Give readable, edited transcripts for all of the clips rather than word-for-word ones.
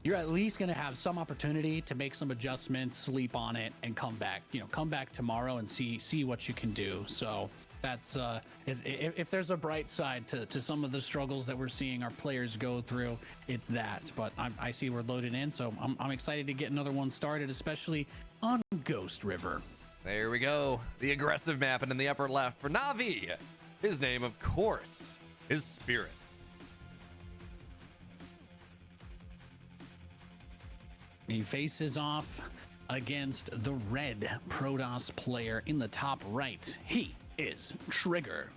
you're at least going to have some opportunity to make some adjustments, sleep on it, and come back. Come back tomorrow and see what you can do. So that's if there's a bright side to some of the struggles that we're seeing our players go through, it's that. But I see we're loaded in, so I'm excited to get another one started, especially on Ghost River. There we go. The aggressive map, and in the upper left for Na'Vi, his name, of course, is Spirit. He faces off against the red Protoss player in the top right. He is Trigger.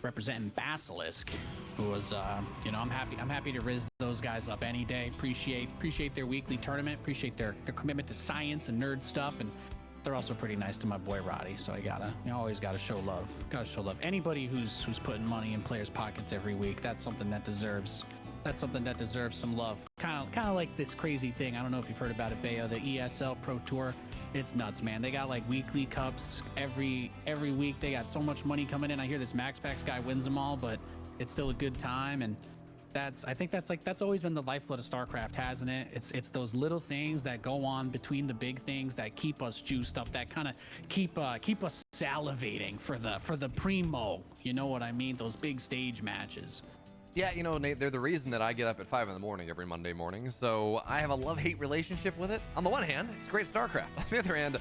Representing Basilisk, who was, I'm happy to riz those guys up any day. Appreciate their weekly tournament. Appreciate their commitment to science and nerd stuff, and they're also pretty nice to my boy Roddy. So always gotta show love. Gotta show love. Anybody who's putting money in players' pockets every week, that's something that deserves some love. Kind of like this crazy thing. I don't know if you've heard about it, Bayo, the ESL Pro Tour. It's nuts, man. They got like weekly cups every week. They got so much money coming in. I hear this Max Packs guy wins them all, but it's still a good time. And I think that's always been the lifeblood of StarCraft, hasn't it? It's those little things that go on between the big things that keep us juiced up, that kind of keep us salivating for the primo. You know what I mean? Those big stage matches. Yeah, Nate, they're the reason that I get up at 5 in the morning every Monday morning. So I have a love-hate relationship with it. On the one hand, it's great StarCraft. On the other hand,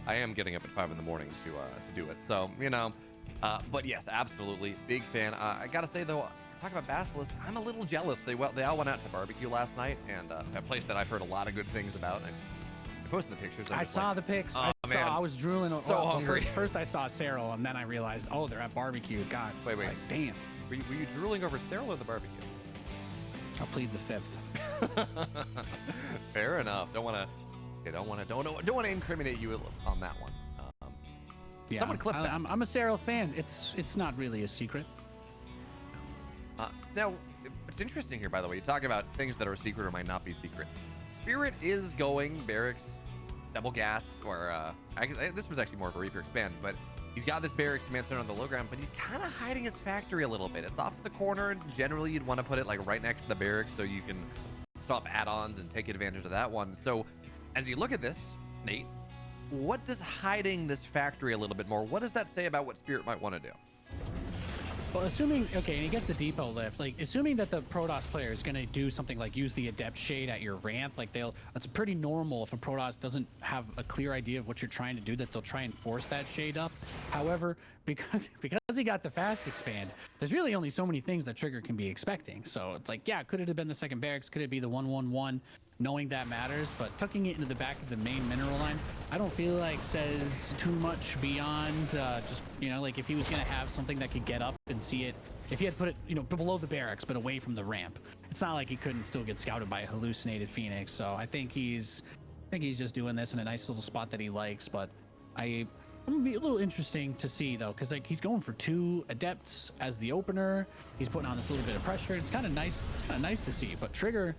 I am getting up at 5 in the morning to do it. So, but yes, absolutely. Big fan. I got to say, though, talk about Basilisk, I'm a little jealous. They all went out to barbecue last night, and a place that I've heard a lot of good things about. And I posted the pictures. I saw the pics. I was drooling. So hungry. First I saw Cyril, and then I realized, they're at barbecue. God, wait. Like, damn. Were you drooling over Cyril or the barbecue? I'll plead the fifth. Fair enough. Don't want to incriminate you on that one. Yeah, someone clip that. I'm a Cyril fan. It's not really a secret. Now, it's interesting here, by the way. You talk about things that are secret or might not be secret. Spirit is going barracks, double gas, or this was actually more of a Reaper expand, but he's got this barracks command center on the low ground, but he's kind of hiding his factory a little bit. It's off the corner, and generally you'd want to put it like right next to the barracks so you can stop add-ons and take advantage of that one. So as you look at this, Nate, what does hiding this factory a little bit more, what does that say about what Spirit might want to do? Well, assuming, and he gets the depot lift, like, assuming that the Protoss player is going to do something like use the Adept Shade at your ramp, like, it's pretty normal if a Protoss doesn't have a clear idea of what you're trying to do, that they'll try and force that shade up. However, because he got the fast expand, there's really only so many things that Trigger can be expecting. So it's like, yeah, could it have been the second barracks? Could it be the 1-1-1? Knowing that matters, but tucking it into the back of the main mineral line, I don't feel like says too much beyond just, like if he was going to have something that could get up and see it, if he had put it, below the barracks, but away from the ramp, it's not like he couldn't still get scouted by a hallucinated Phoenix. So I think he's just doing this in a nice little spot that he likes, but I'm gonna be a little interesting to see though, because like he's going for 2 adepts as the opener. He's putting on this little bit of pressure. It's kind of nice. It's kind of nice to see, but Trigger,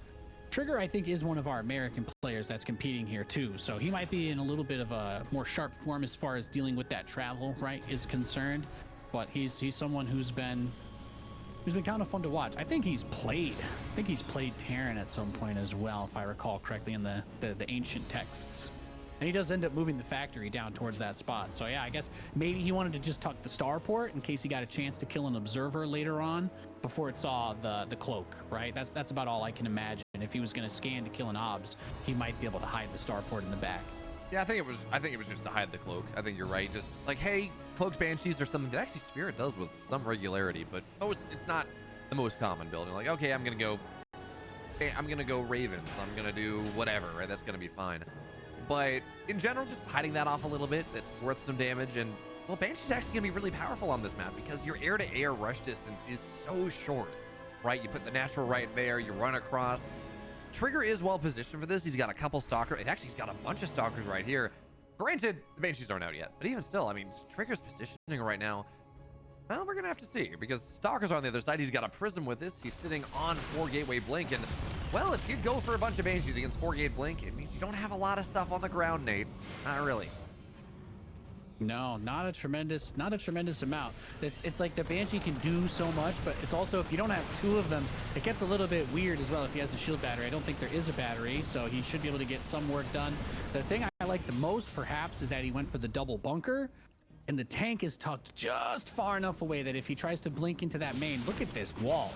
I think, is one of our American players that's competing here too. So he might be in a little bit of a more sharp form as far as dealing with that travel, right, is concerned. But he's someone who's been kind of fun to watch. I think he's played Terran at some point as well, if I recall correctly in the ancient texts. And he does end up moving the factory down towards that spot. So yeah, I guess maybe he wanted to just tuck the starport in case he got a chance to kill an observer later on before it saw the cloak, right? That's about all I can imagine. If he was going to scan to kill an obs, he might be able to hide the starport in the back. Yeah, I think it was just to hide the cloak. I think you're right. Just like, hey, cloaked banshees or something that actually Spirit does with some regularity, but it's not the most common building. Like, okay, I'm gonna go Ravens. I'm gonna do whatever, right? That's gonna be fine. But in general, just hiding that off a little bit, that's worth some damage. And well, Banshee's actually gonna be really powerful on this map because your air-to-air rush distance is so short, right? You put the natural right there, you run across. Trigger is well positioned for this. He's got a couple stalkers. He's got a bunch of stalkers right here. Granted, the Banshees aren't out yet, but even still, I mean, Trigger's positioning right now, well, we're gonna have to see, because stalkers are on the other side. He's got a prism with this. He's sitting on 4 gateway blink, and well, if you go for a bunch of Banshees against 4 gate blink, it means you don't have a lot of stuff on the ground, Nate. Not really. No, not a tremendous amount. It's like the Banshee can do so much, but it's also, if you don't have two of them, it gets a little bit weird as well if he has a shield battery. I don't think there is a battery, so he should be able to get some work done. The thing I like the most, perhaps, is that he went for the double bunker, and the tank is tucked just far enough away that if he tries to blink into that main, look at this wall.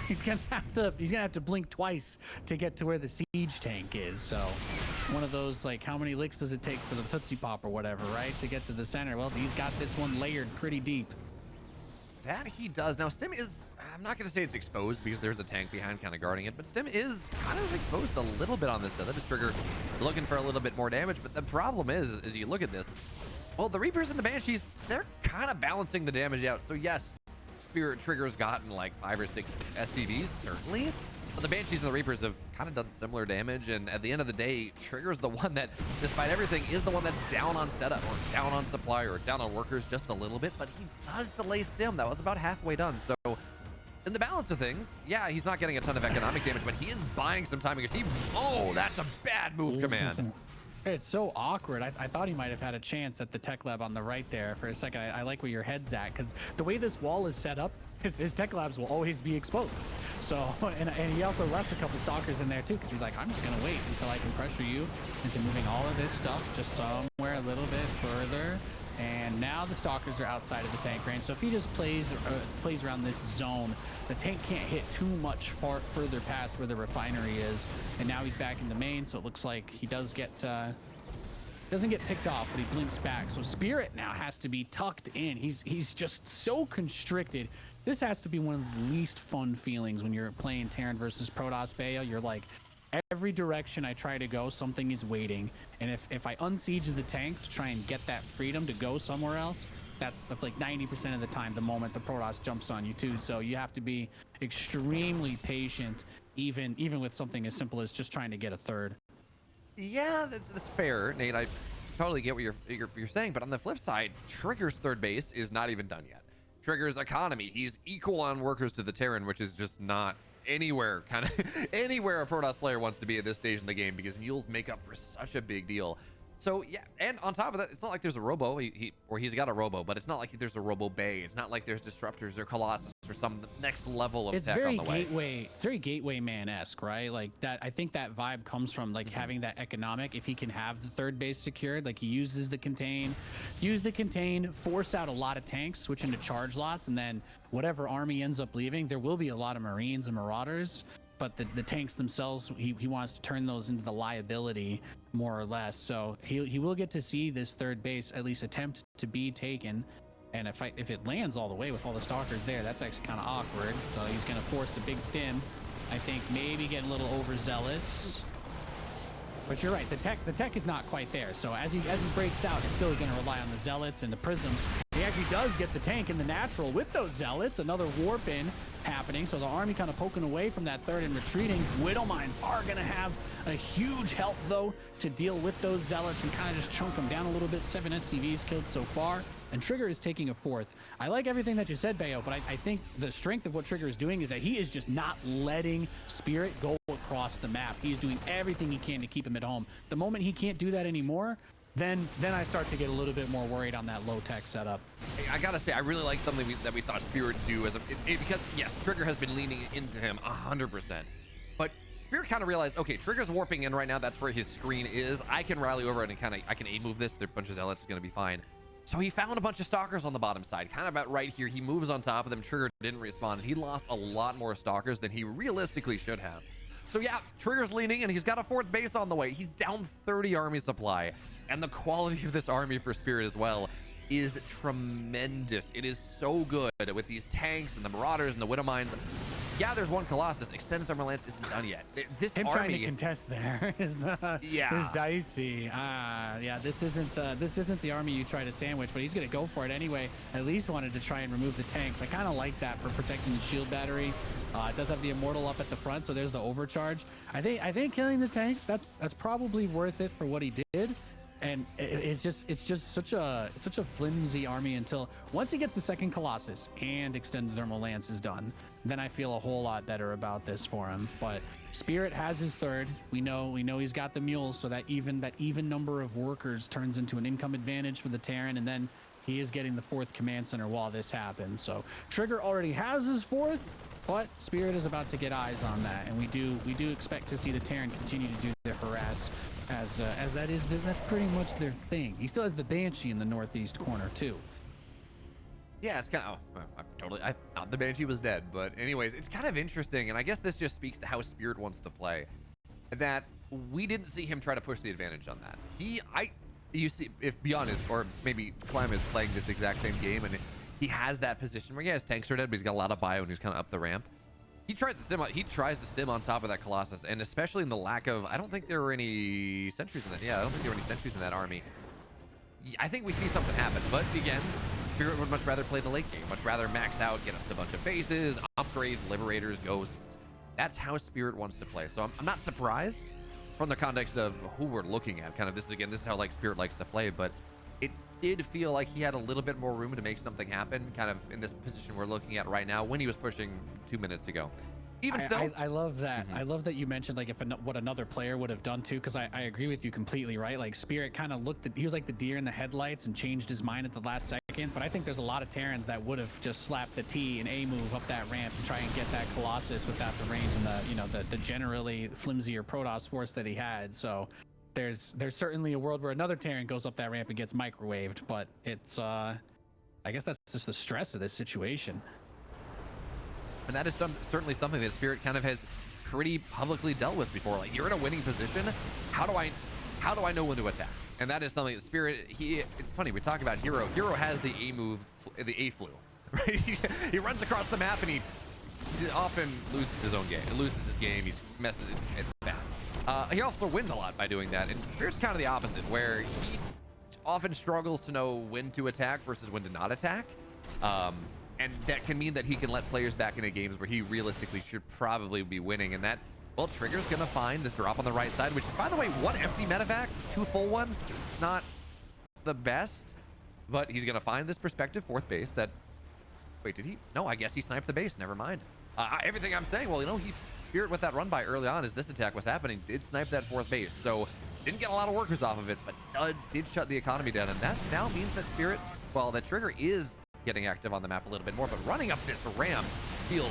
He's gonna have to blink twice to get to where the siege tank is. So one of those, like, how many licks does it take for the Tootsie Pop or whatever, right, to get to the center? Well, he's got this one layered pretty deep. That he does. Now, Stim is, I'm not going to say it's exposed because there's a tank behind kind of guarding it, but Stim is kind of exposed a little bit on this. That is Trigger looking for a little bit more damage, but the problem is, as you look at this, well, the Reapers and the Banshees, they're kind of balancing the damage out. So yes, Spirit Trigger's gotten like 5 or 6 STDs, certainly, but the Banshees and the Reapers have kind of done similar damage, and at the end of the day, Trigger's the one that, despite everything, is the one that's down on setup or down on supply or down on workers just a little bit, but he does delay Stim. That was about halfway done. So in the balance of things, yeah, he's not getting a ton of economic damage, but he is buying some time because oh, that's a bad move command. It's so awkward. I thought he might have had a chance at the tech lab on the right there for a second. I like where your head's at, because the way this wall is set up, his tech labs will always be exposed. So, and he also left a couple stalkers in there too, because he's like, I'm just gonna wait until I can pressure you into moving all of this stuff just somewhere a little bit further. And now the stalkers are outside of the tank range. So if he just plays around this zone, the tank can't hit too much further past where the refinery is. And now he's back in the main, so it looks like he does get doesn't get picked off, but he blinks back. So Spirit now has to be tucked in. He's just so constricted. This has to be one of the least fun feelings when you're playing Terran versus Protoss Bayo. You're like, every direction I try to go, something is waiting. And if I unsiege the tank to try and get that freedom to go somewhere else, that's like 90% of the time the moment the Protoss jumps on you too. So you have to be extremely patient, even with something as simple as just trying to get a third. Yeah, that's fair, Nate. I totally get what you're saying, but on the flip side, Trigger's third base is not even done yet. Trigger's economy, he's equal on workers to the Terran, which is just not anywhere anywhere a Protoss player wants to be at this stage in the game, because mules make up for such a big deal. So yeah, and on top of that, it's not like there's a robo, he's got a robo, but it's not like there's a robo bay. It's not like there's disruptors or colossus or some next level of tech on the way. It's very gateway man-esque, right? Like that. I think that vibe comes from like having that economic. If he can have the third base secured, like he uses the contain, force out a lot of tanks, switch into charge lots, and then whatever army ends up leaving, there will be a lot of Marines and Marauders. But the tanks themselves, he wants to turn those into the liability, more or less. So he will get to see this third base at least attempt to be taken. And if it lands all the way with all the stalkers there, that's actually kind of awkward. So he's going to force a big stim. I think maybe getting a little overzealous. But you're right, the tech is not quite there. So as he breaks out, he's still going to rely on the zealots and the prism. He actually does get the tank in the natural with those zealots. Another warp in happening. So the army kind of poking away from that third and retreating. Widow mines are going to have a huge help though to deal with those zealots and kind of just chunk them down a little bit. 7 SCVs killed so far, and Trigger is taking a fourth. I like everything that you said, Bayo, but I think the strength of what Trigger is doing is that he is just not letting Spirit go across the map. He is doing everything he can to keep him at home. The moment he can't do that anymore, then I start to get a little bit more worried on that low tech setup. I gotta say, I really like something that we saw Spirit do because yes, Trigger has been leaning into him 100%, but Spirit kind of realized, okay, Trigger's warping in right now. That's where his screen is. I can rally over and I can A move this. There are a bunch of zealots, is gonna be fine. So he found a bunch of stalkers on the bottom side, kind of about right here. He moves on top of them. Trigger didn't respawn, and he lost a lot more stalkers than he realistically should have. So yeah, Trigger's leaning, and he's got a fourth base on the way. He's down 30 army supply. And the quality of this army for Spirit as well is tremendous. It is so good with these tanks and the Marauders and the Widow Mines. Yeah, there's one Colossus. Extended Thermal Lance isn't done yet. This Him army trying to contest there is dicey. Yeah, this isn't the army you try to sandwich, but he's gonna go for it anyway. At least wanted to try and remove the tanks. I kind of like that for protecting the shield battery. It does have the Immortal up at the front, so there's the overcharge. I think killing the tanks, that's probably worth it for what he did. And it's just such a flimsy army until once he gets the second Colossus and extended thermal lance is done, then I feel a whole lot better about this for him. But Spirit has his third. We know he's got the mules, so that even number of workers turns into an income advantage for the Terran, and then he is getting the fourth command center while this happens. So Trigger already has his fourth, but Spirit is about to get eyes on that, and we do expect to see the Terran continue to do the harass, as that's pretty much their thing. He still has the Banshee in the northeast corner too. Yeah, it's kind of, I thought the Banshee was dead, but anyways, it's kind of interesting, and I guess this just speaks to how Spirit wants to play, that we didn't see him try to push the advantage on that. You see, if Beyond is, or maybe Clem is playing this exact same game, and he has that position where, yeah, his tanks are dead, but he's got a lot of bio, and he's kind of up the ramp. He tries to stim on top of that Colossus, and especially in the lack of, I don't think there were any sentries in that. Yeah, I don't think there were any sentries in that army. I think we see something happen, but again, Spirit would much rather play the late game, much rather max out, get up to a bunch of bases, upgrades, liberators, ghosts. That's how Spirit wants to play. So I'm not surprised from the context of who we're looking at. Kind of this is how like Spirit likes to play, but it did feel like he had a little bit more room to make something happen, kind of in this position we're looking at right now when he was pushing 2 minutes ago. Even still, I love that. I love that you mentioned like what another player would have done too, because I agree with you completely, right? Like Spirit kind of he was like the deer in the headlights and changed his mind at the last second. But I think there's a lot of Terrans that would have just slapped the T and A move up that ramp and try and get that Colossus without the range and the generally flimsier Protoss force that he had. So there's certainly a world where another Terran goes up that ramp and gets microwaved, but it's I guess that's just the stress of this situation. And that is certainly something that Spirit kind of has pretty publicly dealt with before. Like, you're in a winning position. How do I know when to attack? And that is something that Spirit, it's funny, we talk about Hero. Hero has the A move, the A flu, right? He runs across the map and he often loses his own game. He loses his game, he messes it, it's bad. He also wins a lot by doing that. And Spirit's kind of the opposite, where he often struggles to know when to attack versus when to not attack. And that can mean that he can let players back into games where he realistically should probably be winning. And that, well, Trigger's going to find this drop on the right side, which is, by the way, one empty medevac, 2 full ones. It's not the best, but he's going to find this perspective fourth base that, wait, did he? No, I guess he sniped the base. Never mind. Everything I'm saying, well, Spirit with that run by early on as this attack was happening did snipe that fourth base. So didn't get a lot of workers off of it, but did shut the economy down. And that now means that Spirit, well, that Trigger is getting active on the map a little bit more, but running up this ramp feels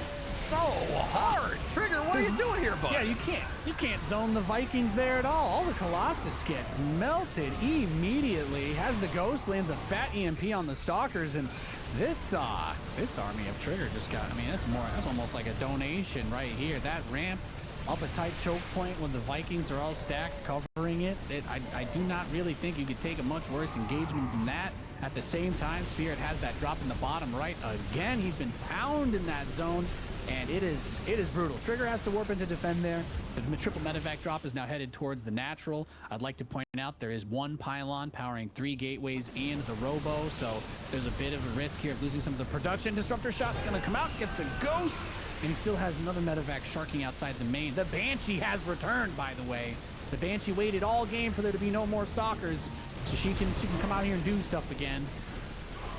so hard. Trigger, what are you doing here, bud? Yeah, you can't zone the Vikings there at all the Colossus get melted immediately. Has the Ghost, lands a fat EMP on the Stalkers, and this army of Trigger just got, I mean, that's almost like a donation right here. That ramp up a tight choke point when the Vikings are all stacked covering it. I do not really think you could take a much worse engagement than that. At the same time, Spirit has that drop in the bottom right again. He's been pounding that zone, and it is brutal. Trigger has to warp in to defend there. The triple medevac drop is now headed towards the natural. I'd like to point out there is one pylon powering 3 gateways and the robo, so there's a bit of a risk here of losing some of the production. Disruptor shot's gonna come out, gets a ghost, and he still has another medevac sharking outside the main. The Banshee has returned, by the way. The Banshee waited all game for there to be no more Stalkers, so she can come out here and do stuff again.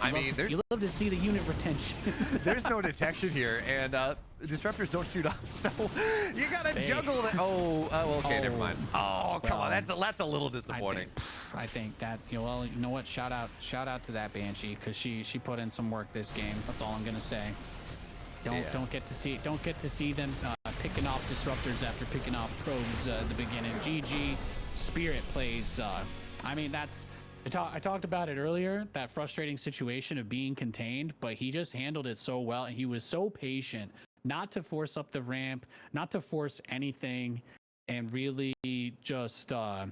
You love to see the unit retention. There's no detection here, and disruptors don't shoot up, so you gotta juggle that. Okay, never mind. Oh, come on, that's a little disappointing. I think that, you know what? Shout out to that Banshee, because she put in some work this game. That's all I'm gonna say. Don't get to see them picking off disruptors after picking off probes at the beginning. GG. Spirit plays. I mean, I talked about it earlier, that frustrating situation of being contained, but he just handled it so well, and he was so patient not to force up the ramp, not to force anything, and really just a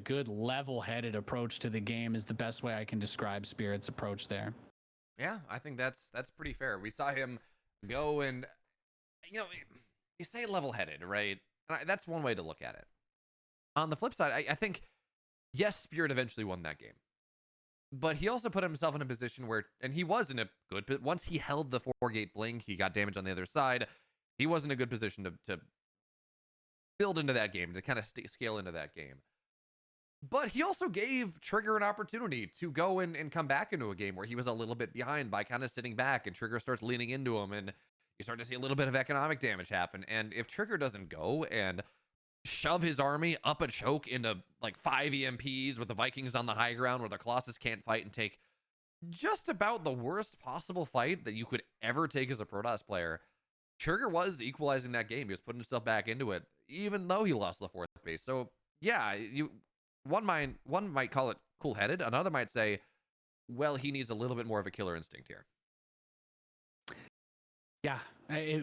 good level-headed approach to the game is the best way I can describe Spirit's approach there. Yeah, I think that's pretty fair. We saw him go, and you say level-headed, right? And that's one way to look at it. On the flip side, I think, yes, Spirit eventually won that game, but he also put himself in a position where, and he was in a good, but once he held the 4-gate blink, he got damage on the other side. He was in a good position to build into that game, to kind of scale into that game. But he also gave Trigger an opportunity to go and come back into a game where he was a little bit behind by kind of sitting back, and Trigger starts leaning into him, and you start to see a little bit of economic damage happen. And if Trigger doesn't go and shove his army up a choke into like 5 EMPs with the Vikings on the high ground where the Colossus can't fight and take just about the worst possible fight that you could ever take as a Protoss player, Trigger was equalizing that game. He was putting himself back into it, even though he lost the 4th base. So yeah, one might call it cool-headed. Another might say, well, he needs a little bit more of a killer instinct here. Yeah,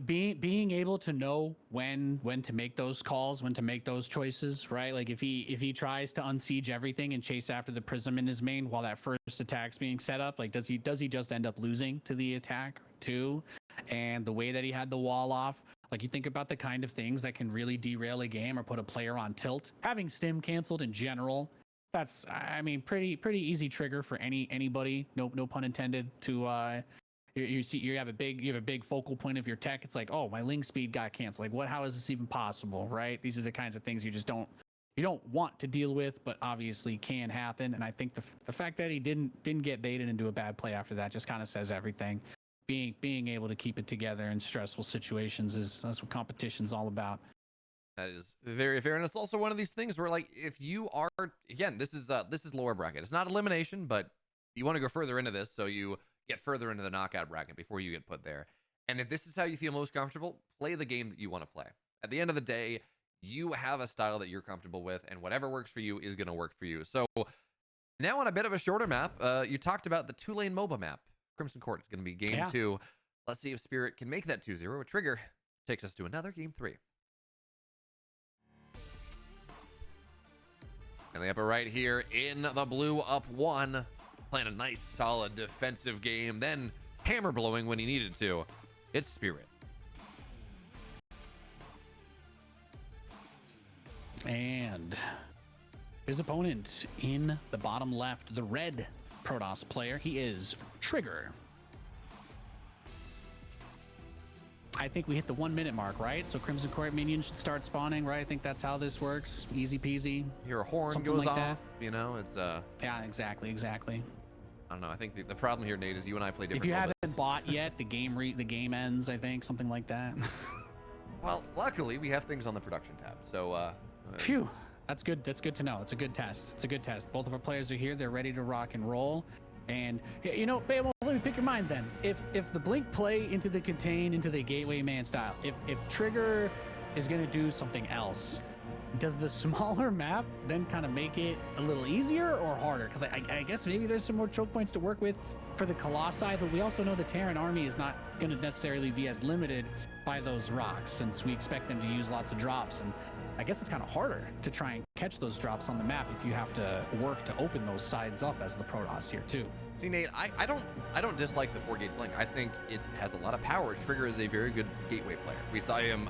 being able to know when to make those calls, when to make those choices, right? Like if he tries to unsiege everything and chase after the prism in his main while that first attack's being set up, like does he just end up losing to the attack too? And the way that he had the wall off, like you think about the kind of things that can really derail a game or put a player on tilt. Having stim canceled in general, that's, I mean, pretty easy trigger for anybody. No pun intended to. You see, you have a big focal point of your tech. It's like, oh, my link speed got canceled. Like, how is this even possible, right? These are the kinds of things you don't want to deal with, but obviously can happen. And I think the fact that he didn't get baited into a bad play after that just kind of says everything. Being able to keep it together in stressful situations that's what competition's all about. That is very fair, and it's also one of these things where, like, if you are, again, this is lower bracket. It's not elimination, but you want to go further into this, so you get further into the knockout bracket before you get put there. And if this is how you feel most comfortable, play the game that you want to play. At the end of the day, you have a style that you're comfortable with, and whatever works for you is going to work for you. So now on a bit of a shorter map, you talked about the 2-lane MOBA map. Crimson Court is going to be game 2. Let's see if Spirit can make that 2-0. A trigger takes us to another game 3. And the upper right here in the blue, up 1. Playing a nice, solid defensive game, then hammer blowing when he needed to. It's Spirit. And his opponent in the bottom left, the red Protoss player, he is Trigger. I think we hit the 1 minute mark, right? So Crimson Court minions should start spawning, right? I think that's how this works. Easy peasy. Hear a horn something goes like off, that. you know, it's yeah, exactly. I don't know. I think the problem here, Nate, is you and I play different. If you haven't bought yet, the game ends. I think something like that. Well, luckily we have things on the production tab. So, phew, that's good. That's good to know. It's a good test. Both of our players are here. They're ready to rock and roll. And you know, Bamo, let me pick your mind then. If the blink play into the contain, into the gateway man style, if Trigger is going to do something else, does the smaller map then kind of make it a little easier or harder? Because I guess maybe there's some more choke points to work with for the Colossi, but we also know the Terran army is not going to necessarily be as limited by those rocks, since we expect them to use lots of drops. And I guess it's kind of harder to try and catch those drops on the map if you have to work to open those sides up as the Protoss here too. See, Nate, I don't dislike the 4-gate blink. I think it has a lot of power. Trigger is a very good gateway player. We saw him,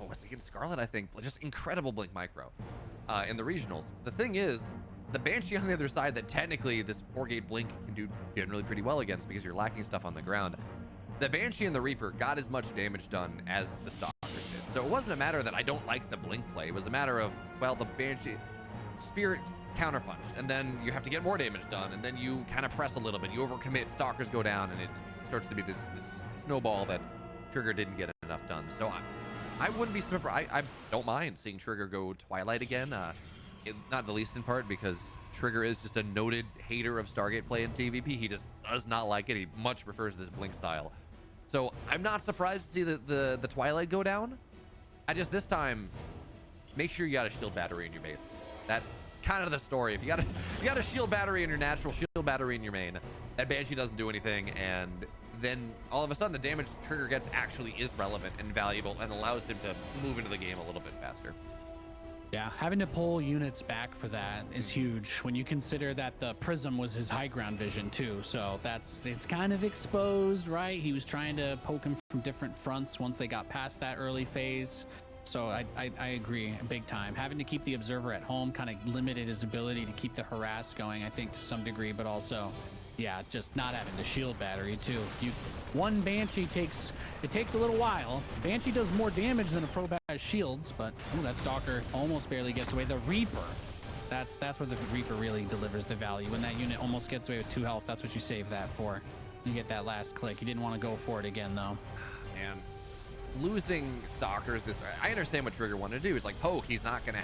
was he against Scarlet, I think? Just incredible blink micro in the regionals. The thing is, the Banshee on the other side that technically this 4-gate blink can do generally pretty well against because you're lacking stuff on the ground. The Banshee and the Reaper got as much damage done as the Stalkers did. So it wasn't a matter that I don't like the blink play. It was a matter of, well, the Banshee, Spirit counterpunched, and then you have to get more damage done, and then you kind of press a little bit, you overcommit, Stalkers go down, and it starts to be this snowball that Trigger didn't get enough done. So I wouldn't be surprised. I don't mind seeing Trigger go Twilight again, not the least in part because Trigger is just a noted hater of Stargate play in TVP. He just does not like it. He much prefers this blink style. So I'm not surprised to see the Twilight go down. I just, this time, make sure you got a shield battery in your base. That's kind of the story. If you got a shield battery in your natural, shield battery in your main, that Banshee doesn't do anything, and then all of a sudden the damage Trigger gets actually is relevant and valuable and allows him to move into the game a little bit faster. Yeah, having to pull units back for that is huge when you consider that the Prism was his high ground vision too. So it's kind of exposed, right? He was trying to poke him from different fronts once they got past that early phase. So I agree big time. Having to keep the Observer at home kind of limited his ability to keep the harass going, I think, to some degree, but also, yeah, just not having the shield battery too. One Banshee takes a little while. Banshee does more damage than a Probe has shields, but that Stalker almost barely gets away. The Reaper, That's where the Reaper really delivers the value. When that unit almost gets away with 2 health, that's what you save that for. You get that last click. You didn't want to go for it again, though. Man, losing Stalkers, I understand what Trigger wanted to do. It's like poke, he's not gonna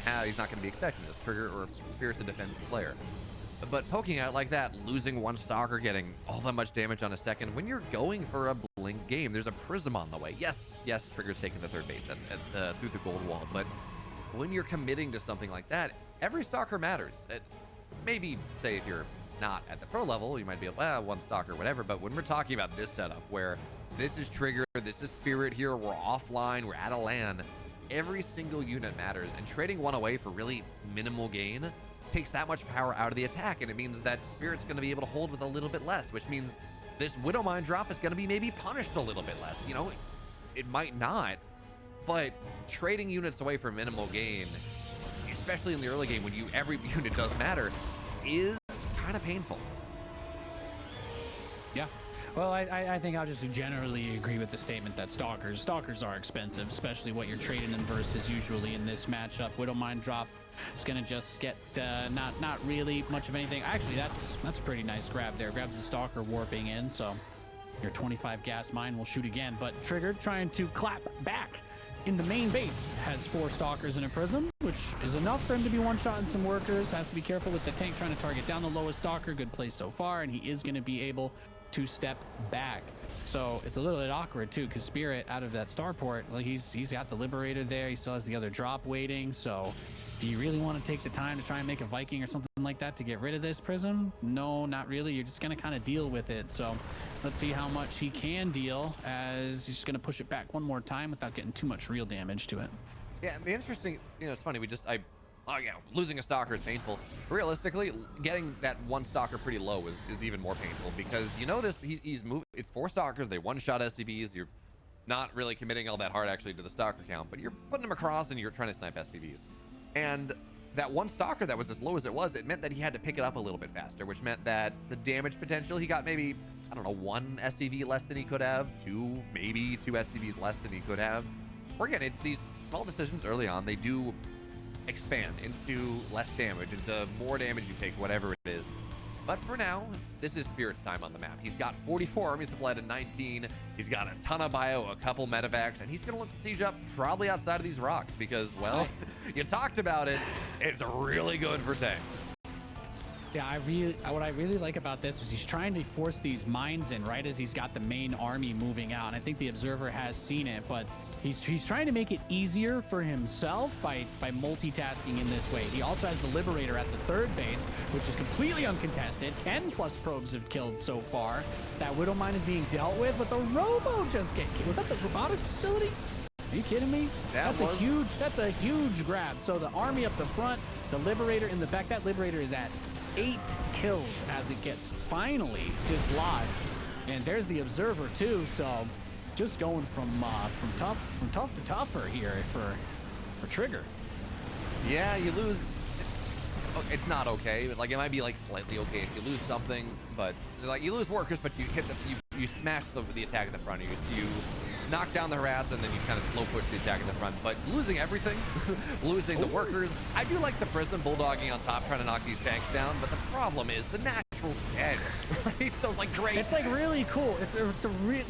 be expecting this. Trigger or Spirit's a defensive player. But poking out like that, losing 1 Stalker, getting all that much damage on a second, when you're going for a blink game, there's a Prism on the way. Yes, Trigger's taking the 3rd base through the gold wall, but when you're committing to something like that, every Stalker matters. Maybe, say, if you're not at the pro level, you might be able, 1 Stalker, whatever, but when we're talking about this setup, where this is Trigger, this is Spirit here, we're offline, we're at a LAN, every single unit matters, and trading 1 away for really minimal gain takes that much power out of the attack, and it means that Spirit's going to be able to hold with a little bit less, which means this Widow Mine drop is going to be maybe punished a little bit less. You know, it might not, but trading units away for minimal gain, especially in the early game when every unit does matter, is kind of painful. Yeah. Well, I think I'll just generally agree with the statement that Stalkers are expensive, especially what you're trading in versus usually in this matchup. Widow Mine drop, it's gonna just get not really much of anything. Actually, that's a pretty nice grab there. Grabs the Stalker warping in, so your 25 gas mine will shoot again. But Trigger trying to clap back in the main base, has 4 Stalkers and a Prism, which is enough for him to be one-shotting some workers. Has to be careful with the tank trying to target down the lowest Stalker. Good play so far, and he is gonna be able to step back. So it's a little bit awkward too, because Spirit out of that starport, like he's got the Liberator there, he still has the other drop waiting. So do you really want to take the time to try and make a Viking or something like that to get rid of this Prism? No, not really. You're just gonna kind of deal with it. So let's see how much he can deal, as he's just gonna push it back one more time without getting too much real damage to it. Yeah, the interesting, it's funny, losing a Stalker is painful. Realistically, getting that 1 Stalker pretty low is even more painful, because you notice he's moving. It's 4 Stalkers, they one-shot SCVs. You're not really committing all that hard actually to the Stalker count, but you're putting them across and you're trying to snipe SCVs. And that 1 Stalker that was as low as it meant that he had to pick it up a little bit faster, which meant that the damage potential, he got maybe, I don't know, 1 SCV less than he could have, 2 SCVs less than he could have. Or again, these small decisions early on, they do expand into less damage, into more damage you take, whatever it is. But for now, this is Spirit's time on the map. He's got 44 army supply to 19. He's got a ton of bio, a couple medevacs, and he's going to look to siege up probably outside of these rocks because, well, you talked about it. It's really good for tanks. Yeah, what I really like about this is he's trying to force these mines in right as he's got the main army moving out. And I think the observer has seen it, but he's trying to make it easier for himself by multitasking in this way. He also has the Liberator at the 3rd base, which is completely uncontested. 10 plus probes have killed so far. That Widow Mine is being dealt with, but the Robo just get killed. Was that the robotics facility? Are you kidding me? That's a huge grab. So the army up the front, the Liberator in the back. That Liberator is at 8 kills as it gets finally dislodged. And there's the observer too, so just going from tough to tougher here for Trigger. Yeah, you lose. It's not okay. Like, it might be like slightly okay if you lose something, but like you lose workers, but you hit you smash the attack at the front. You knock down the harass, and then you kind of slow push the attack at the front. But losing everything, losing the workers. I do like the Prism bulldogging on top, trying to knock these tanks down. But the problem is the natural's dead. Right? So like great. It's like really cool.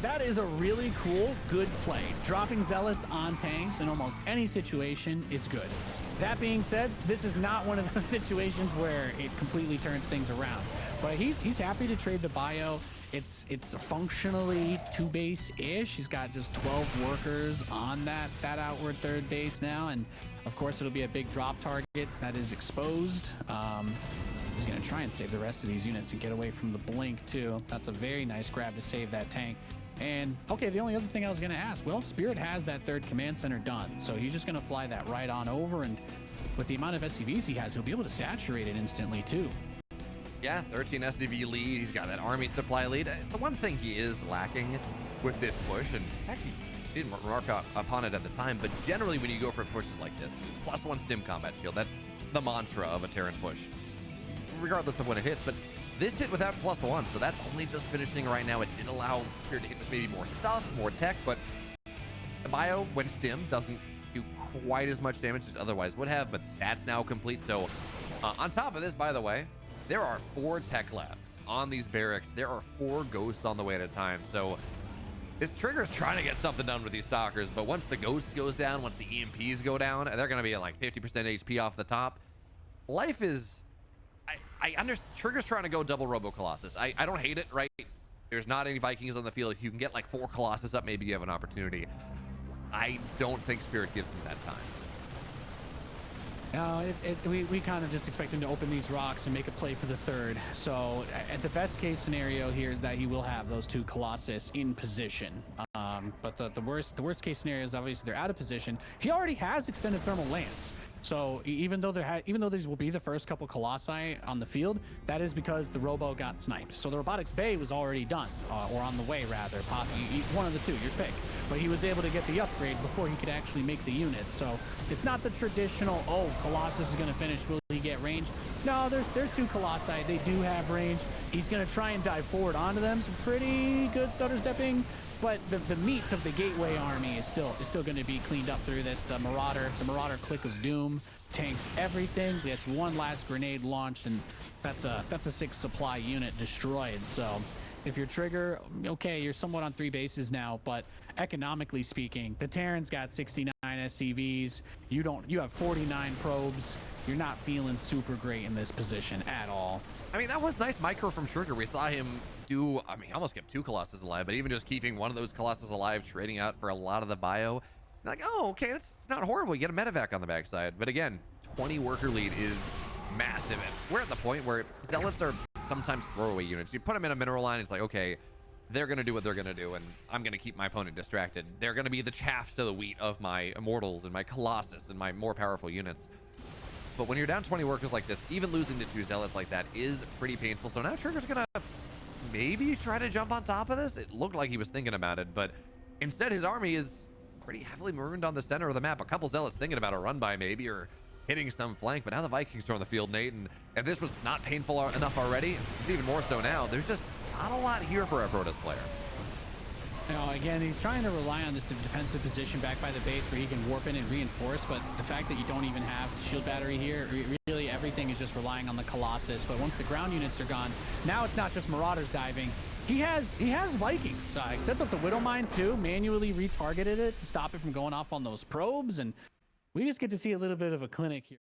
That is a really cool, good play. Dropping zealots on tanks in almost any situation is good. That being said, this is not one of those situations where it completely turns things around. But he's happy to trade the bio. It's functionally 2 base-ish. He's got just 12 workers on that outward 3rd base now, and of course it'll be a big drop target that is exposed. He's gonna try and save the rest of these units and get away from the blink too. That's a very nice grab to save that tank. And okay, the only other thing I was gonna ask, well, Spirit has that 3rd command center done, so he's just gonna fly that right on over, and with the amount of SCVs he has, he'll be able to saturate it instantly too. Yeah, 13 SCV lead. He's got that army supply lead. The one thing he is lacking with this push, and actually didn't remark upon it at the time, but generally when you go for pushes like this, it's +1 stim combat shield. That's the mantra of a Terran push, regardless of when it hits. But this hit without +1, so that's only just finishing right now. It did allow Spirit to hit with maybe more stuff, more tech, but the bio, when stim, doesn't do quite as much damage as otherwise would have, but that's now complete. So On top of this, by the way, there are 4 tech labs on these barracks. There are 4 ghosts on the way at a time. So this Trigger's trying to get something done with these stalkers, but once the ghost goes down, once the EMPs go down, they're going to be at like 50% HP off the top. Life is, I understand. Trigger's trying to go double Robo Colossus. I don't hate it, right? There's not any Vikings on the field. If you can get like 4 Colossus up, maybe you have an opportunity. I don't think Spirit gives him that time. No, we kind of just expect him to open these rocks and make a play for the 3rd. So at the best case scenario here is that he will have those 2 Colossus in position. But the worst case scenario is obviously they're out of position. He already has extended thermal lance. So even though these will be the first couple Colossi on the field, that is because the Robo got sniped. So the Robotics Bay was already done, or on the way rather. One of the 2, your pick. But he was able to get the upgrade before he could actually make the units. So it's not the traditional, oh, Colossus is going to finish, will he get range? No, there's 2 Colossi. They do have range. He's going to try and dive forward onto them. Some pretty good stutter stepping. But the meat of the Gateway army is still going to be cleaned up through this. The Marauder Click of Doom tanks everything. That's 1 last grenade launched, and that's a 6 supply unit destroyed. So if you're Trigger, okay, you're somewhat on 3 bases now, but economically speaking, the Terran's got 69 SCVs. You have 49 probes. You're not feeling super great in this position at all. I mean, that was nice micro from Trigger. We saw him do, I mean, almost kept 2 Colossus alive, but even just keeping one of those Colossus alive, trading out for a lot of the bio. Like, oh, okay, it's not horrible. You get a medevac on the backside. But again, 20 worker lead is massive. And we're at the point where Zealots are sometimes throwaway units. You put them in a mineral line, it's like, okay, they're going to do what they're going to do, and I'm going to keep my opponent distracted. They're going to be the chaff to the wheat of my Immortals and my Colossus and my more powerful units. But when you're down 20 workers like this, even losing the 2 Zealots like that is pretty painful. So now Trigger's going to maybe try to jump on top of this. It looked like he was thinking about it, but instead his army is pretty heavily marooned on the center of the map. A couple Zealots thinking about a run by maybe, or hitting some flank, but now the Vikings are on the field, Nate, and if this was not painful enough already, it's even more so now. There's just not a lot here for a Protoss player. You know, again, he's trying to rely on this defensive position back by the base where he can warp in and reinforce, but the fact that you don't even have the shield battery here, really everything is just relying on the Colossus. But once the ground units are gone, now it's not just Marauders diving. He has Vikings. He sets up the Widow Mine too, manually retargeted it to stop it from going off on those probes, and we just get to see a little bit of a clinic here.